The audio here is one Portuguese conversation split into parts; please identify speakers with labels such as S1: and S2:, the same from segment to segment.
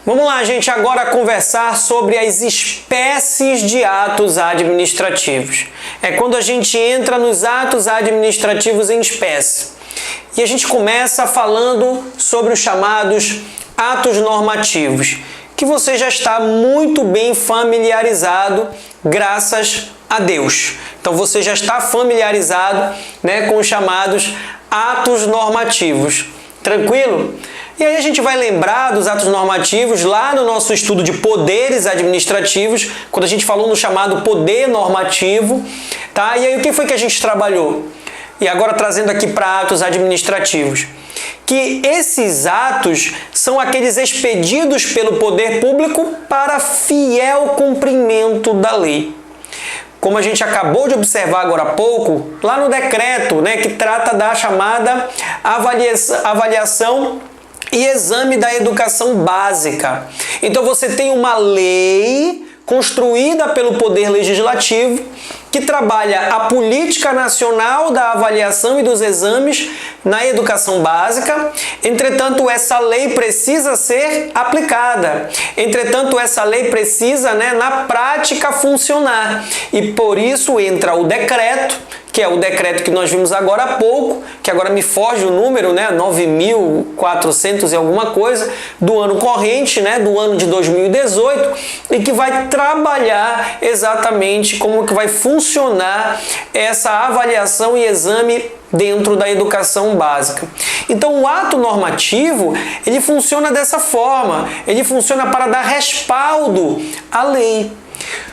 S1: Vamos lá, gente, agora conversar sobre as espécies de atos administrativos. É quando a gente entra nos atos administrativos em espécie. E a gente começa falando sobre os chamados atos normativos, que você já está muito bem familiarizado, graças a Deus. Então você já está familiarizado, com os chamados atos normativos. Tranquilo? E aí a gente vai lembrar dos atos normativos lá no nosso estudo de poderes administrativos, quando a gente falou no chamado poder normativo, tá? E aí o que foi que a gente trabalhou? E agora trazendo aqui para atos administrativos, que esses atos são aqueles expedidos pelo poder público para fiel cumprimento da lei. Como a gente acabou de observar agora há pouco, lá no decreto, que trata da chamada avaliação e exame da educação básica. Então você tem uma lei construída pelo Poder Legislativo que trabalha a política nacional da avaliação e dos exames na educação básica. Entretanto, essa lei precisa ser aplicada. Entretanto, essa lei precisa, na prática, funcionar. E por isso entra o decreto, que é o decreto que nós vimos agora há pouco, que agora me foge o número, 9.400 e alguma coisa, do ano corrente, do ano de 2018, e que vai trabalhar exatamente como que vai funcionar essa avaliação e exame dentro da educação básica. Então, o ato normativo, ele funciona dessa forma, ele funciona para dar respaldo à lei.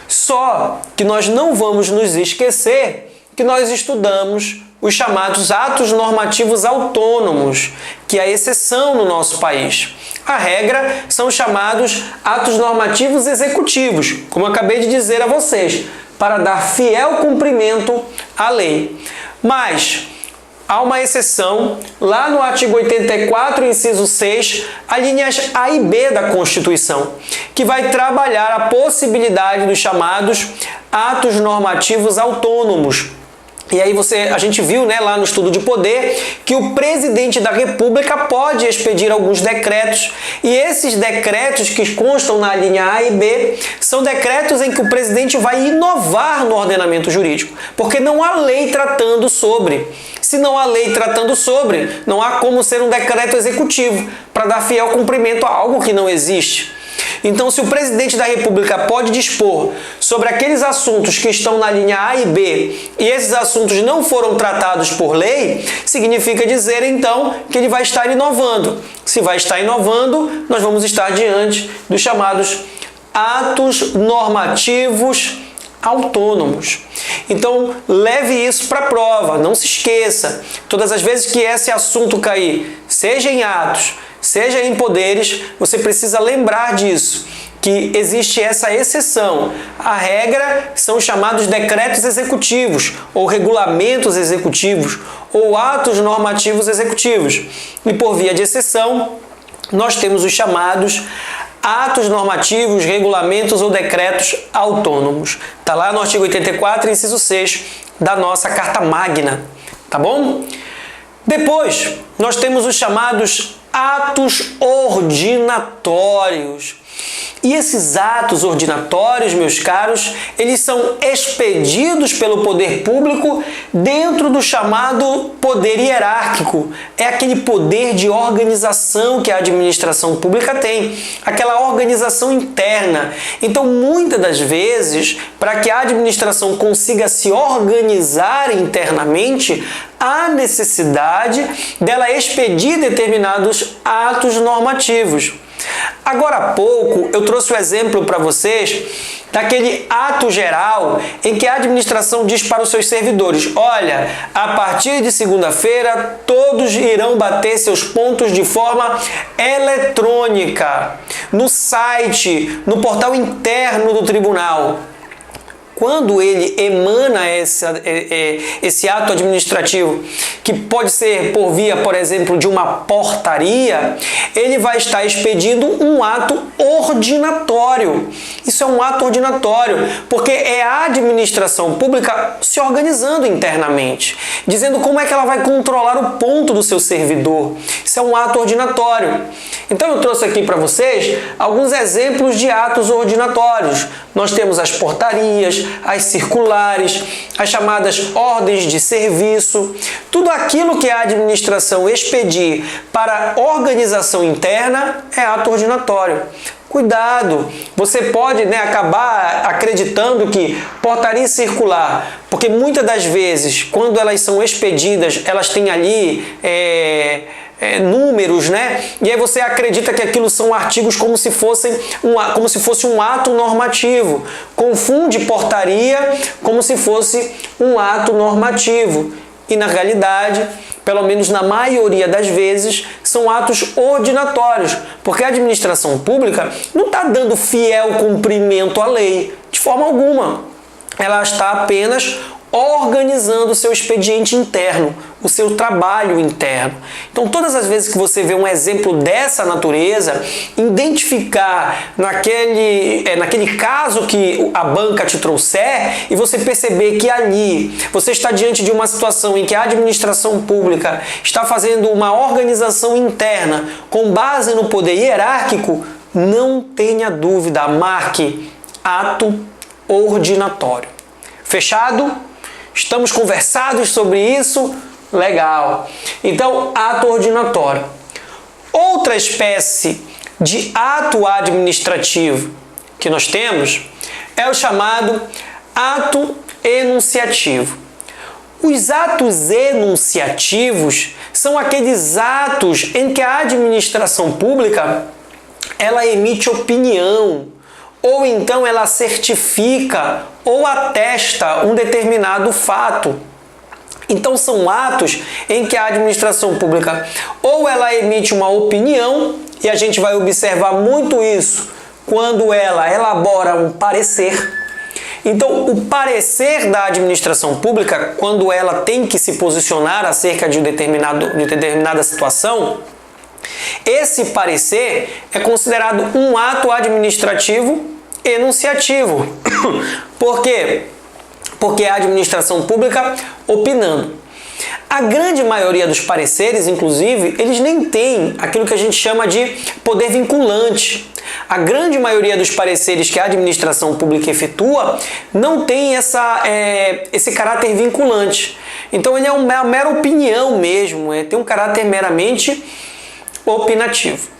S1: Só que nós não vamos nos esquecer que nós estudamos os chamados atos normativos autônomos, que é a exceção no nosso país. A regra são os chamados atos normativos executivos, como eu acabei de dizer a vocês, para dar fiel cumprimento à lei. Mas há uma exceção, lá no artigo 84, inciso 6, as linhas A e B da Constituição, que vai trabalhar a possibilidade dos chamados atos normativos autônomos. E aí a gente viu lá no estudo de poder que o presidente da República pode expedir alguns decretos, e esses decretos que constam na linha A e B são decretos em que o presidente vai inovar no ordenamento jurídico, porque não há lei tratando sobre. Se não há lei tratando sobre, não há como ser um decreto executivo para dar fiel cumprimento a algo que não existe. Então, se o presidente da República pode dispor sobre aqueles assuntos que estão na linha A e B e esses assuntos não foram tratados por lei, significa dizer, então, que ele vai estar inovando. Se vai estar inovando, nós vamos estar diante dos chamados atos normativos autônomos. Então, leve isso para a prova, não se esqueça. Todas as vezes que esse assunto cair, seja em atos, seja em poderes, você precisa lembrar disso, que existe essa exceção. A regra são os chamados decretos executivos, ou regulamentos executivos, ou atos normativos executivos. E por via de exceção, nós temos os chamados atos normativos, regulamentos ou decretos autônomos. Está lá no artigo 84, inciso 6 da nossa Carta Magna. Tá bom? Depois, nós temos os chamados atos ordinatórios. E esses atos ordinatórios, meus caros, eles são expedidos pelo poder público dentro do chamado poder hierárquico. É aquele poder de organização que a administração pública tem, aquela organização interna. Então, muitas das vezes, para que a administração consiga se organizar internamente, há necessidade dela expedir determinados atos normativos. Agora há pouco eu trouxe o exemplo para vocês daquele ato geral em que a administração diz para os seus servidores: olha, a partir de segunda-feira todos irão bater seus pontos de forma eletrônica, no site, no portal interno do tribunal. Quando ele emana esse ato administrativo, que pode ser por via, por exemplo, de uma portaria, ele vai estar expedindo um ato ordinatório. Isso é um ato ordinatório, porque é a administração pública se organizando internamente, dizendo como é que ela vai controlar o ponto do seu servidor. Isso é um ato ordinatório. Então eu trouxe aqui para vocês alguns exemplos de atos ordinatórios. Nós temos as portarias, as circulares, as chamadas ordens de serviço, tudo aquilo que a administração expedir para organização interna é ato ordinatório. Cuidado, você pode acabar acreditando que portaria circular, porque muitas das vezes, quando elas são expedidas, elas têm ali números, e aí você acredita que aquilo são artigos como se fosse um ato normativo. Confunde portaria como se fosse um ato normativo. E na realidade, pelo menos na maioria das vezes, são atos ordinatórios, porque a administração pública não está dando fiel cumprimento à lei, de forma alguma. Ela está apenas organizando o seu expediente interno, o seu trabalho interno. Então, todas as vezes que você vê um exemplo dessa natureza, identificar naquele caso que a banca te trouxer e você perceber que ali você está diante de uma situação em que a administração pública está fazendo uma organização interna com base no poder hierárquico, não tenha dúvida, marque ato ordinatório. Fechado? Estamos conversados sobre isso? Legal. Então, ato ordinatório. Outra espécie de ato administrativo que nós temos é o chamado ato enunciativo. Os atos enunciativos são aqueles atos em que a administração pública ela emite opinião, ou então ela certifica ou atesta um determinado fato. Então são atos em que a administração pública ou ela emite uma opinião, e a gente vai observar muito isso quando ela elabora um parecer. Então o parecer da administração pública, quando ela tem que se posicionar acerca de determinada situação, esse parecer é considerado um ato administrativo enunciativo. Por quê? Porque é a administração pública opinando. A grande maioria dos pareceres, inclusive, eles nem têm aquilo que a gente chama de poder vinculante. A grande maioria dos pareceres que a administração pública efetua não tem esse caráter vinculante. Então ele é uma mera opinião mesmo, tem um caráter meramente opinativo.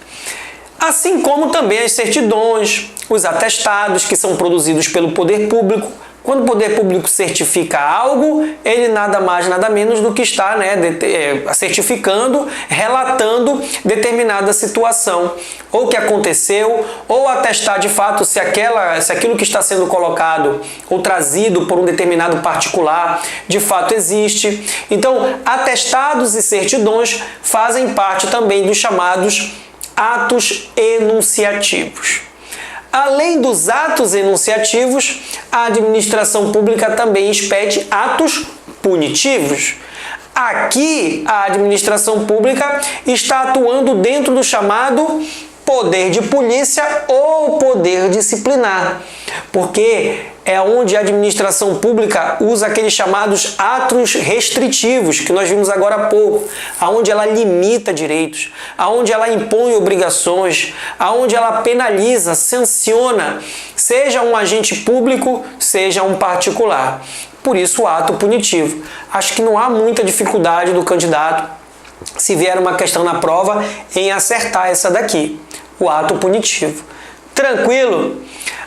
S1: Assim como também as certidões, os atestados que são produzidos pelo poder público. Quando o poder público certifica algo, ele nada mais, nada menos do que está certificando, relatando determinada situação, ou que aconteceu, ou atestar de fato se aquilo que está sendo colocado ou trazido por um determinado particular de fato existe. Então, atestados e certidões fazem parte também dos chamados atos enunciativos. Além dos atos enunciativos, a administração pública também expede atos punitivos. Aqui, a administração pública está atuando dentro do chamado poder de polícia ou poder disciplinar, porque é onde a administração pública usa aqueles chamados atos restritivos, que nós vimos agora há pouco, aonde ela limita direitos, aonde ela impõe obrigações, aonde ela penaliza, sanciona, seja um agente público, seja um particular. Por isso o ato punitivo. Acho que não há muita dificuldade do candidato, se vier uma questão na prova, em acertar essa daqui, o ato punitivo. Tranquilo?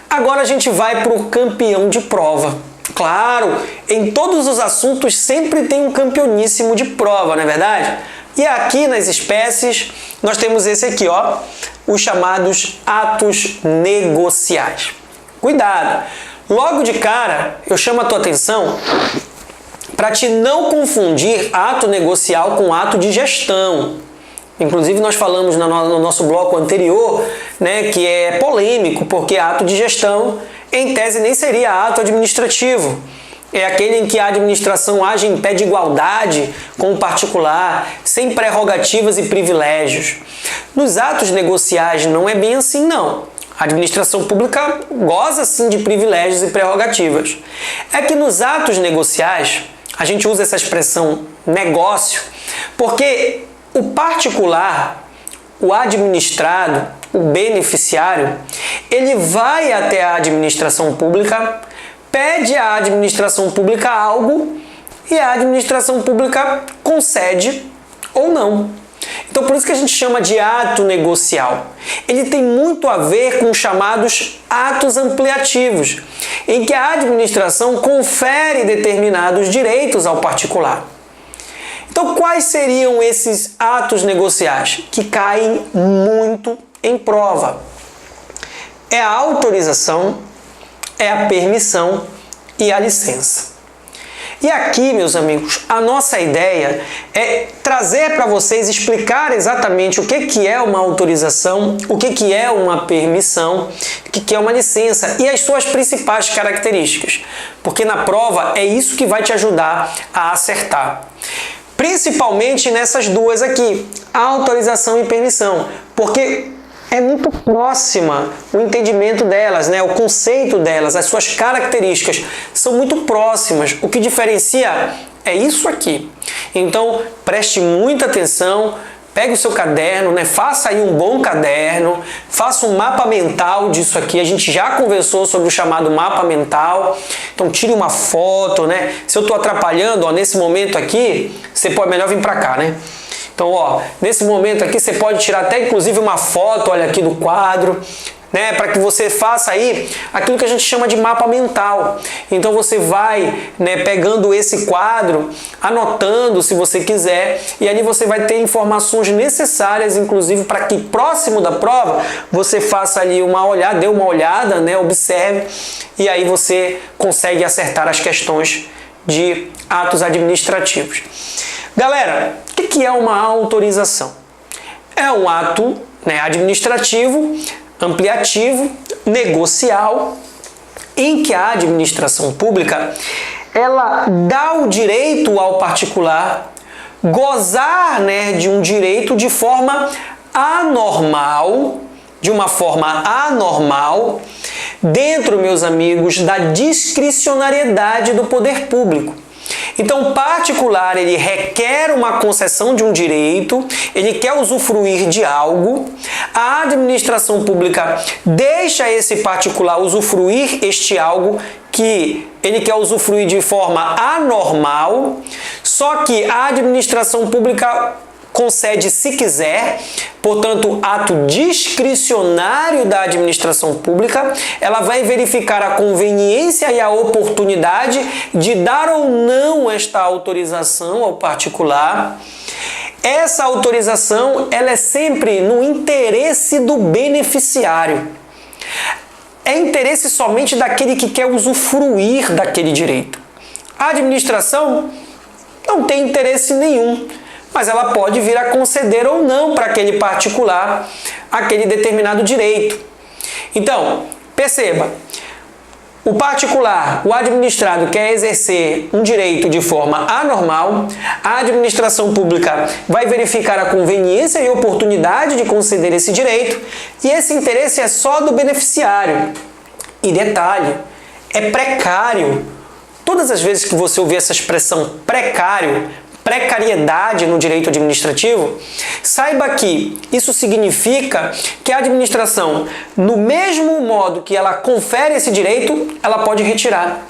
S1: Agora a gente vai para o campeão de prova. Claro, em todos os assuntos sempre tem um campeoníssimo de prova, não é verdade? E aqui nas espécies nós temos esse aqui, ó, os chamados atos negociais. Cuidado! Logo de cara, eu chamo a tua atenção para te não confundir ato negocial com ato de gestão. Inclusive nós falamos no nosso bloco anterior, que é polêmico, porque ato de gestão, em tese, nem seria ato administrativo. É aquele em que a administração age em pé de igualdade com o particular, sem prerrogativas e privilégios. Nos atos negociais não é bem assim, não. A administração pública goza, sim, de privilégios e prerrogativas. É que nos atos negociais, a gente usa essa expressão negócio, porque o particular, o administrado, o beneficiário, ele vai até a administração pública, pede à administração pública algo e a administração pública concede ou não. Então, por isso que a gente chama de ato negocial. Ele tem muito a ver com os chamados atos ampliativos, em que a administração confere determinados direitos ao particular. Então, quais seriam esses atos negociais que caem muito em prova? É a autorização, é a permissão e a licença. E aqui, meus amigos, a nossa ideia é trazer para vocês, explicar exatamente o que é uma autorização, o que é uma permissão, o que é uma licença e as suas principais características. Porque na prova é isso que vai te ajudar a acertar. Principalmente nessas duas aqui, autorização e permissão, porque é muito próxima o entendimento delas, né? O conceito delas, as suas características são muito próximas. O que diferencia é isso aqui. Então, preste muita atenção, pegue o seu caderno, né? Faça aí um bom caderno, faça um mapa mental disso aqui. A gente já conversou sobre o chamado mapa mental. Então, tire uma foto, né? Se eu estou atrapalhando, ó, nesse momento aqui, você pode melhor vir para cá, né? Então, ó, nesse momento aqui você pode tirar até inclusive uma foto, olha aqui do quadro, né, para que você faça aí aquilo que a gente chama de mapa mental. Então você vai, né, pegando esse quadro, anotando se você quiser, e ali você vai ter informações necessárias, inclusive para que próximo da prova você faça ali uma olhada, dê uma olhada, né, observe, e aí você consegue acertar as questões de atos administrativos. Galera, o que é uma autorização? É um ato, né, administrativo, ampliativo, negocial, em que a administração pública ela dá o direito ao particular gozar, né, de um direito de forma anormal, dentro, meus amigos, da discricionariedade do poder público. Então, o particular, ele requer uma concessão de um direito, ele quer usufruir de algo, a administração pública deixa esse particular usufruir este algo que ele quer usufruir de forma anormal, só que a administração pública concede se quiser, portanto, ato discricionário da administração pública, ela vai verificar a conveniência e a oportunidade de dar ou não esta autorização ao particular. Essa autorização, ela é sempre no interesse do beneficiário. É interesse somente daquele que quer usufruir daquele direito. A administração não tem interesse nenhum, mas ela pode vir a conceder ou não para aquele particular aquele determinado direito. Então, perceba, o particular, o administrado quer exercer um direito de forma anormal, a administração pública vai verificar a conveniência e oportunidade de conceder esse direito, e esse interesse é só do beneficiário. E detalhe, é precário. Todas as vezes que você ouvir essa expressão precário, precariedade no direito administrativo, saiba que isso significa que a administração, no mesmo modo que ela confere esse direito, ela pode retirar.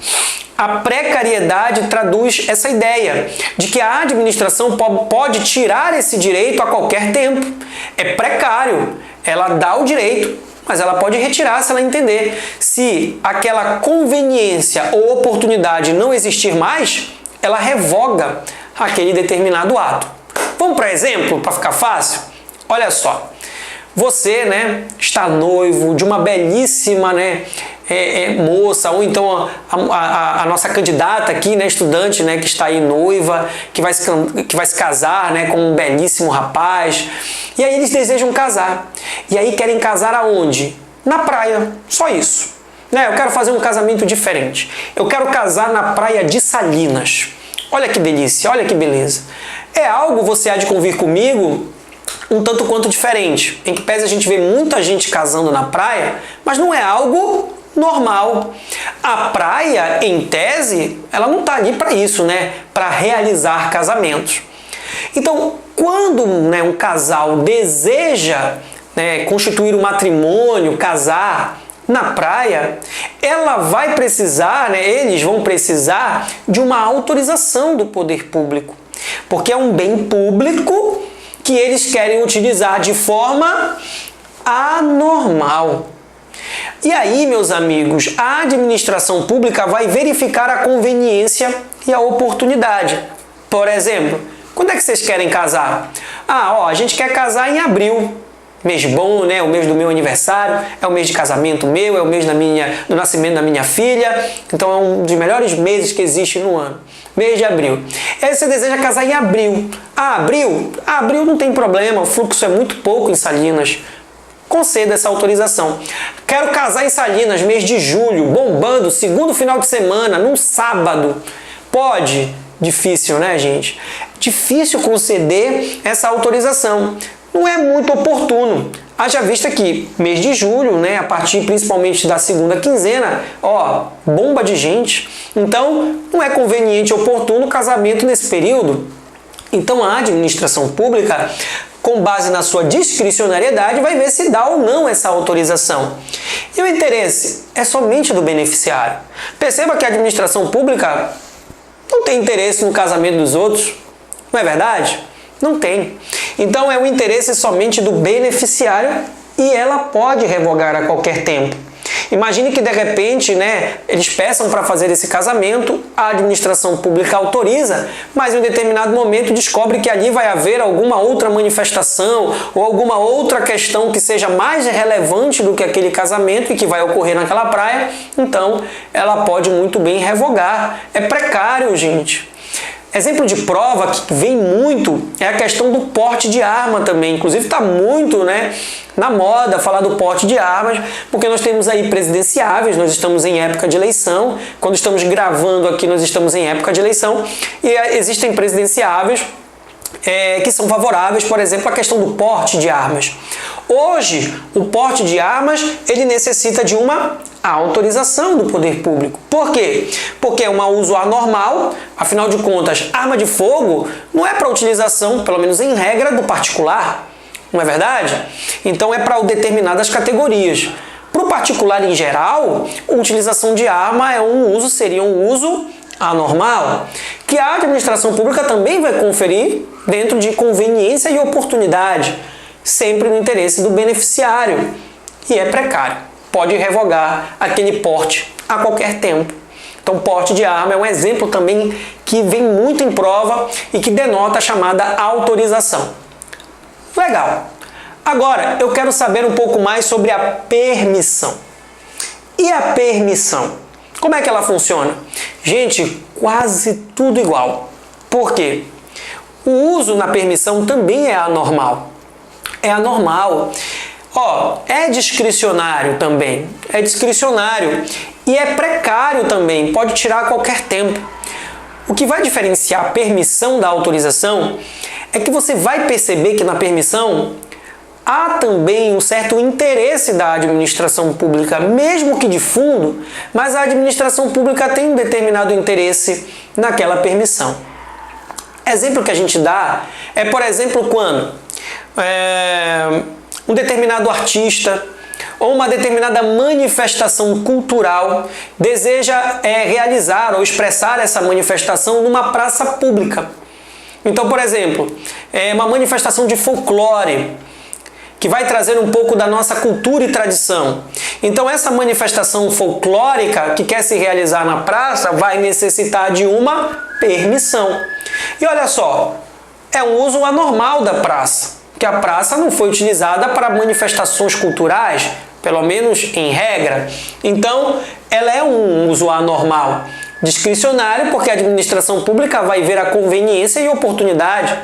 S1: A precariedade traduz essa ideia de que a administração pode tirar esse direito a qualquer tempo. É precário, ela dá o direito, mas ela pode retirar se ela entender. Se aquela conveniência ou oportunidade não existir mais, ela revoga aquele determinado ato. Vamos para exemplo, para ficar fácil? Olha só, você, né, está noivo de uma belíssima, né, moça, ou então a nossa candidata aqui, né, estudante, né, que está aí noiva, que vai se casar, né, com um belíssimo rapaz, e aí eles desejam casar. E aí querem casar aonde? Na praia, só isso. Né, eu quero fazer um casamento diferente. Eu quero casar na praia de Salinas. Olha que delícia, olha que beleza. É algo, você há de convir comigo, um tanto quanto diferente. Em que pese a gente vê muita gente casando na praia, mas não é algo normal. A praia, em tese, ela não está ali para isso, né? Para realizar casamentos. Então, quando um casal deseja constituir um matrimônio, casar na praia, eles vão precisar de uma autorização do poder público, porque é um bem público que eles querem utilizar de forma anormal. E aí, meus amigos, a administração pública vai verificar a conveniência e a oportunidade. Por exemplo, quando é que vocês querem casar? A gente quer casar em abril. Mês bom, né? O mês do meu aniversário, é o mês de casamento meu, é o mês do nascimento da minha filha. Então é um dos melhores meses que existe no ano. Mês de abril. Aí você deseja casar em abril. Abril? Abril não tem problema, o fluxo é muito pouco em Salinas. Conceda essa autorização. Quero casar em Salinas, mês de julho, bombando, segundo final de semana, num sábado. Pode? Difícil, né, gente? Difícil conceder essa autorização. Não é muito oportuno. Haja vista que mês de julho, a partir principalmente da segunda quinzena, bomba de gente. Então, não é conveniente e oportuno o casamento nesse período. Então, a administração pública, com base na sua discricionariedade, vai ver se dá ou não essa autorização. E o interesse é somente do beneficiário. Perceba que a administração pública não tem interesse no casamento dos outros, não é verdade? Não tem. Então é o interesse somente do beneficiário e ela pode revogar a qualquer tempo. Imagine que de repente, eles peçam para fazer esse casamento, a administração pública autoriza, mas em um determinado momento descobre que ali vai haver alguma outra manifestação ou alguma outra questão que seja mais relevante do que aquele casamento e que vai ocorrer naquela praia, então ela pode muito bem revogar. É precário, gente. Exemplo de prova que vem muito é a questão do porte de arma também. Inclusive está muito na moda falar do porte de armas, porque nós temos aí presidenciáveis, nós estamos em época de eleição. Quando estamos gravando aqui, nós estamos em época de eleição e existem presidenciáveis que são favoráveis, por exemplo, à questão do porte de armas. Hoje, o porte de armas ele necessita de uma autorização do poder público. Por quê? Porque é um uso anormal, afinal de contas, arma de fogo não é para utilização, pelo menos em regra, do particular, não é verdade? Então é para determinadas categorias. Para o particular em geral, a utilização de arma seria um uso anormal, que a administração pública também vai conferir dentro de conveniência e oportunidade, sempre no interesse do beneficiário, e é precário. Pode revogar aquele porte a qualquer tempo. Então, porte de arma é um exemplo também que vem muito em prova e que denota a chamada autorização. Legal. Agora, eu quero saber um pouco mais sobre a permissão. E a permissão? Como é que ela funciona? Gente, quase tudo igual. Por quê? O uso na permissão também é anormal. É anormal. É discricionário também. É discricionário. E é precário também. Pode tirar a qualquer tempo. O que vai diferenciar a permissão da autorização é que você vai perceber que na permissão há também um certo interesse da administração pública, mesmo que de fundo, mas a administração pública tem um determinado interesse naquela permissão. Exemplo que a gente dá é, por exemplo, quando um determinado artista ou uma determinada manifestação cultural deseja realizar ou expressar essa manifestação numa praça pública. Então, por exemplo, uma manifestação de folclore, que vai trazer um pouco da nossa cultura e tradição. Então, essa manifestação folclórica que quer se realizar na praça vai necessitar de uma permissão. E olha só, é um uso anormal da praça, que a praça não foi utilizada para manifestações culturais, pelo menos em regra. Então, ela é um uso anormal, discricionário, porque a administração pública vai ver a conveniência e oportunidade.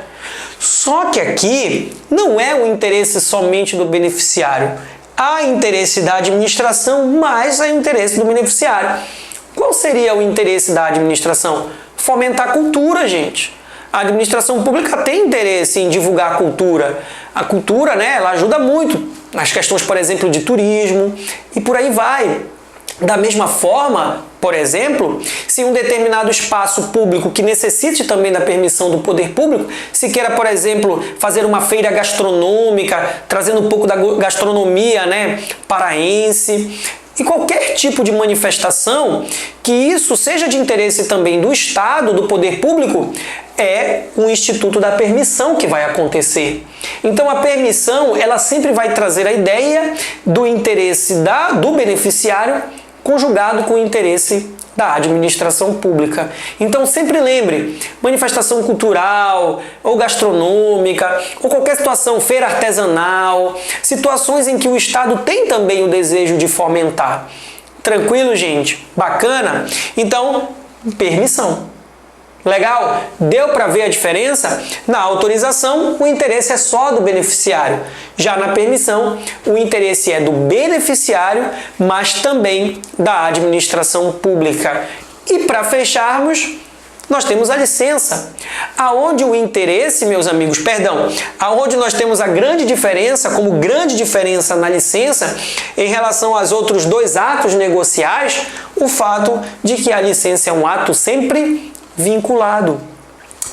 S1: Só que aqui não é o interesse somente do beneficiário. Há interesse da administração, mas há interesse do beneficiário. Qual seria o interesse da administração? Fomentar a cultura, gente. A administração pública tem interesse em divulgar a cultura. A cultura, ela ajuda muito nas questões, por exemplo, de turismo e por aí vai. Da mesma forma, por exemplo, se um determinado espaço público que necessite também da permissão do poder público, se queira, por exemplo, fazer uma feira gastronômica, trazendo um pouco da gastronomia, né, paraense, e qualquer tipo de manifestação que isso seja de interesse também do Estado, do poder público, é o Instituto da Permissão que vai acontecer. Então a permissão, ela sempre vai trazer a ideia do interesse do beneficiário conjugado com o interesse da administração pública. Então sempre lembre, manifestação cultural ou gastronômica, ou qualquer situação, feira artesanal, situações em que o Estado tem também o desejo de fomentar. Tranquilo, gente? Bacana? Então, permissão. Legal? Deu para ver a diferença? Na autorização, o interesse é só do beneficiário. Já na permissão, o interesse é do beneficiário, mas também da administração pública. E para fecharmos, nós temos a licença. Aonde o interesse, meus amigos, aonde nós temos a grande diferença, como grande diferença na licença, em relação aos outros dois atos negociais, o fato de que a licença é um ato sempre vinculado.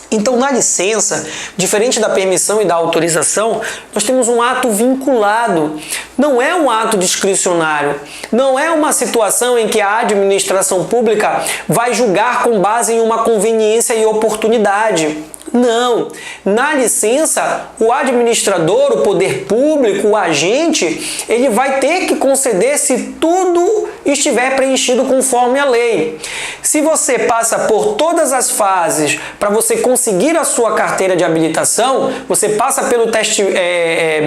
S1: Então, na licença, diferente da permissão e da autorização, nós temos um ato vinculado. Não é um ato discricionário. Não é uma situação em que a administração pública vai julgar com base em uma conveniência e oportunidade. Não. Na licença, o administrador, o poder público, o agente, ele vai ter que conceder se tudo estiver preenchido conforme a lei. Se você passa por todas as fases para você conseguir a sua carteira de habilitação, você passa pelo teste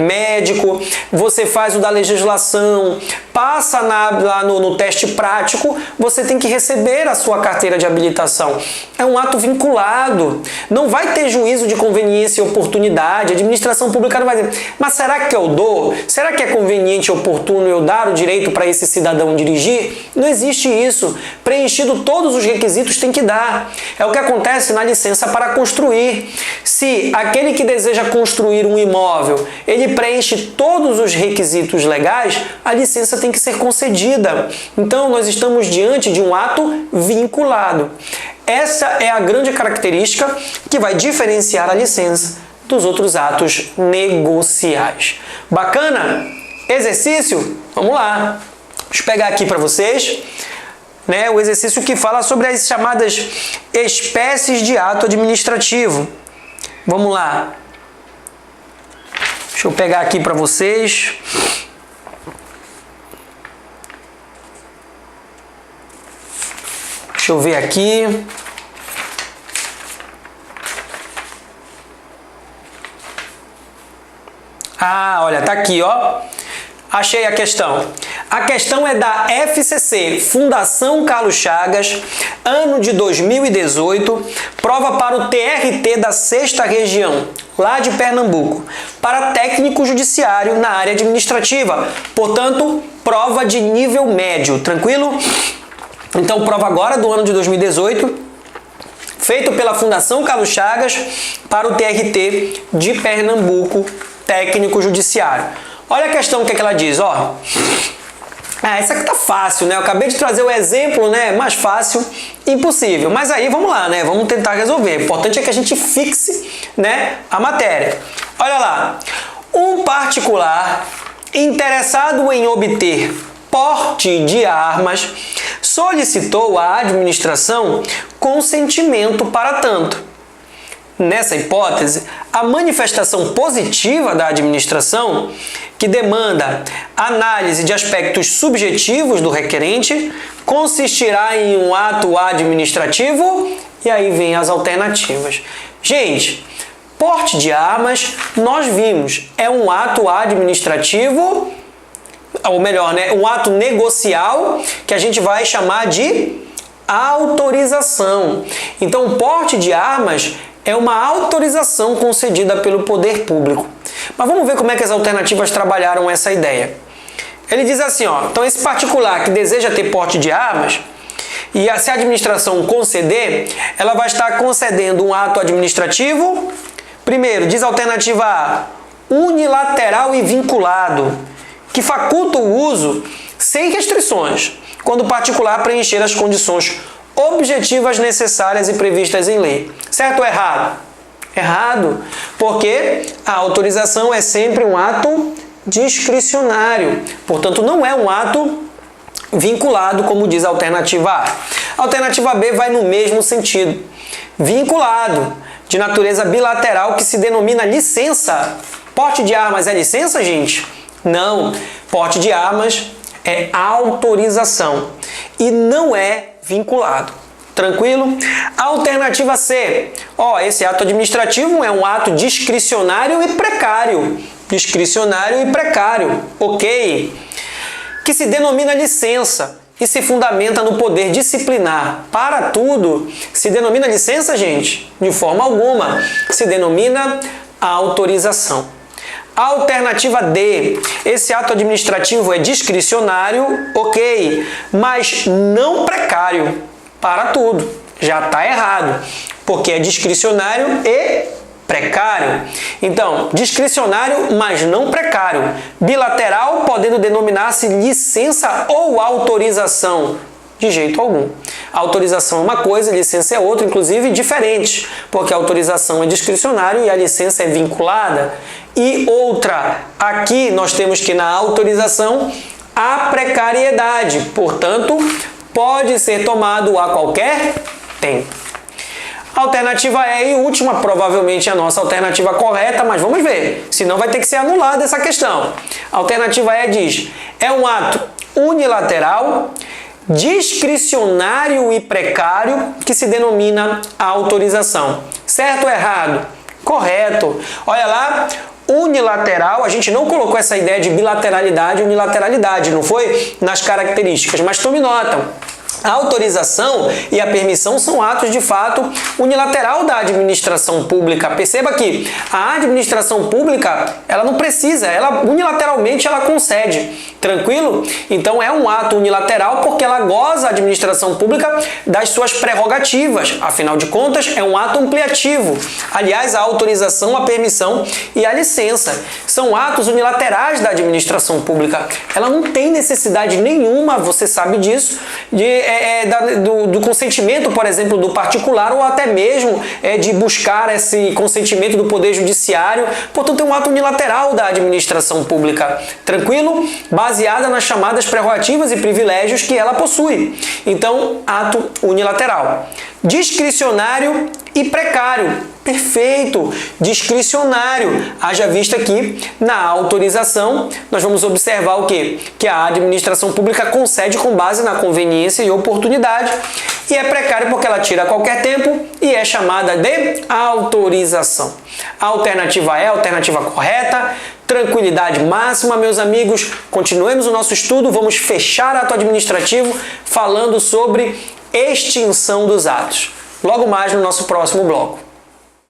S1: médico, você faz o da legislação, passa lá no teste prático, você tem que receber a sua carteira de habilitação. É um ato vinculado. Não vai ter juízo de conveniência e oportunidade. A administração pública não vai dizer, mas será que eu dou? Será que é conveniente e oportuno eu dar o direito para esse cidadão dirigir? Não existe isso. Preenchido todos os requisitos, tem que dar. É o que acontece na licença para construir. Se aquele que deseja construir um imóvel, ele preenche todos os requisitos legais, a licença tem que ser concedida. Então, nós estamos diante de um ato vinculado. Essa é a grande característica que vai diferenciar a licença dos outros atos negociais. Bacana? Exercício? Vamos lá. Deixa eu pegar aqui para vocês, né, o exercício que fala sobre as chamadas espécies de ato administrativo. Vamos lá. Deixa eu pegar aqui para vocês. Deixa eu ver aqui. Ah, olha, tá aqui, ó. Achei a questão. A questão é da FCC, Fundação Carlos Chagas, ano de 2018, prova para o TRT da 6ª Região, lá de Pernambuco, para técnico judiciário na área administrativa. Portanto, prova de nível médio, tranquilo? Então, prova agora do ano de 2018, feito pela Fundação Carlos Chagas para o TRT de Pernambuco, técnico judiciário. Olha a questão que ela diz, ó. Essa aqui tá fácil, né? Eu acabei de trazer o exemplo, né? Mais fácil, impossível. Mas aí, vamos lá, né? Vamos tentar resolver. O importante é que a gente fixe, né, a matéria. Olha lá. Um particular interessado em obter porte de armas solicitou à administração consentimento para tanto. Nessa hipótese, a manifestação positiva da administração, que demanda análise de aspectos subjetivos do requerente, consistirá em um ato administrativo, e aí vem as alternativas. Gente, porte de armas, nós vimos, é um ato administrativo, ou melhor, né, um ato negocial, que a gente vai chamar de autorização. Então, o porte de armas é uma autorização concedida pelo poder público. Mas vamos ver como é que as alternativas trabalharam essa ideia. Ele diz assim, ó, então esse particular que deseja ter porte de armas, e se a administração conceder, ela vai estar concedendo um ato administrativo. Primeiro, diz a alternativa A, unilateral e vinculado, que faculta o uso sem restrições. quando o particular preencher as condições objetivas necessárias e previstas em lei. Certo ou errado? Errado, porque a autorização é sempre um ato discricionário, portanto não é um ato vinculado, como diz a alternativa A. A alternativa B vai no mesmo sentido. Vinculado, de natureza bilateral, que se denomina licença. Porte de armas é licença, gente? Não. Porte de armas é autorização e não é vinculado. Tranquilo? Alternativa C. Esse ato administrativo é um ato discricionário e precário. Discricionário e precário. Ok? Que se denomina licença e se fundamenta no poder disciplinar. Para tudo, se denomina licença, gente? De forma alguma. Se denomina autorização. Alternativa D. Esse ato administrativo é discricionário, ok, mas não precário. Para tudo. Já está errado, porque é discricionário e precário. Então, discricionário, mas não precário. Bilateral, podendo denominar-se licença ou autorização. De jeito algum. A autorização é uma coisa, a licença é outra, inclusive diferente, porque a autorização é discricionário e a licença é vinculada. E outra, aqui nós temos que na autorização há precariedade, portanto, pode ser tomado a qualquer tempo. Alternativa E e última, provavelmente a nossa alternativa correta, mas vamos ver, senão vai ter que ser anulada essa questão. A alternativa E diz, é um ato unilateral, discricionário e precário que se denomina autorização. Certo ou errado? Correto. Olha lá, unilateral, a gente não colocou essa ideia de bilateralidade e unilateralidade, não foi? Nas características, mas tome nota. A autorização e a permissão são atos de fato unilateral da administração pública. Perceba que a administração pública, ela não precisa, ela unilateralmente ela concede. Tranquilo? Então é um ato unilateral porque ela goza, a administração pública, das suas prerrogativas. Afinal de contas, é um ato ampliativo. Aliás, a autorização, a permissão e a licença são atos unilaterais da administração pública. Ela não tem necessidade nenhuma, você sabe disso, do consentimento, por exemplo, do particular ou até mesmo de buscar esse consentimento do Poder Judiciário. Portanto, é um ato unilateral da administração pública. Tranquilo? Baseada nas chamadas prerrogativas e privilégios que ela possui. Então, ato unilateral. Discricionário e precário. Perfeito! Discricionário. Haja vista que na autorização nós vamos observar o quê? Que a administração pública concede com base na conveniência e oportunidade. E é precário porque ela tira a qualquer tempo e é chamada de autorização. A alternativa é a alternativa correta. Tranquilidade máxima, meus amigos. Continuemos o nosso estudo. Vamos fechar ato administrativo falando sobre extinção dos atos. Logo mais no nosso próximo bloco.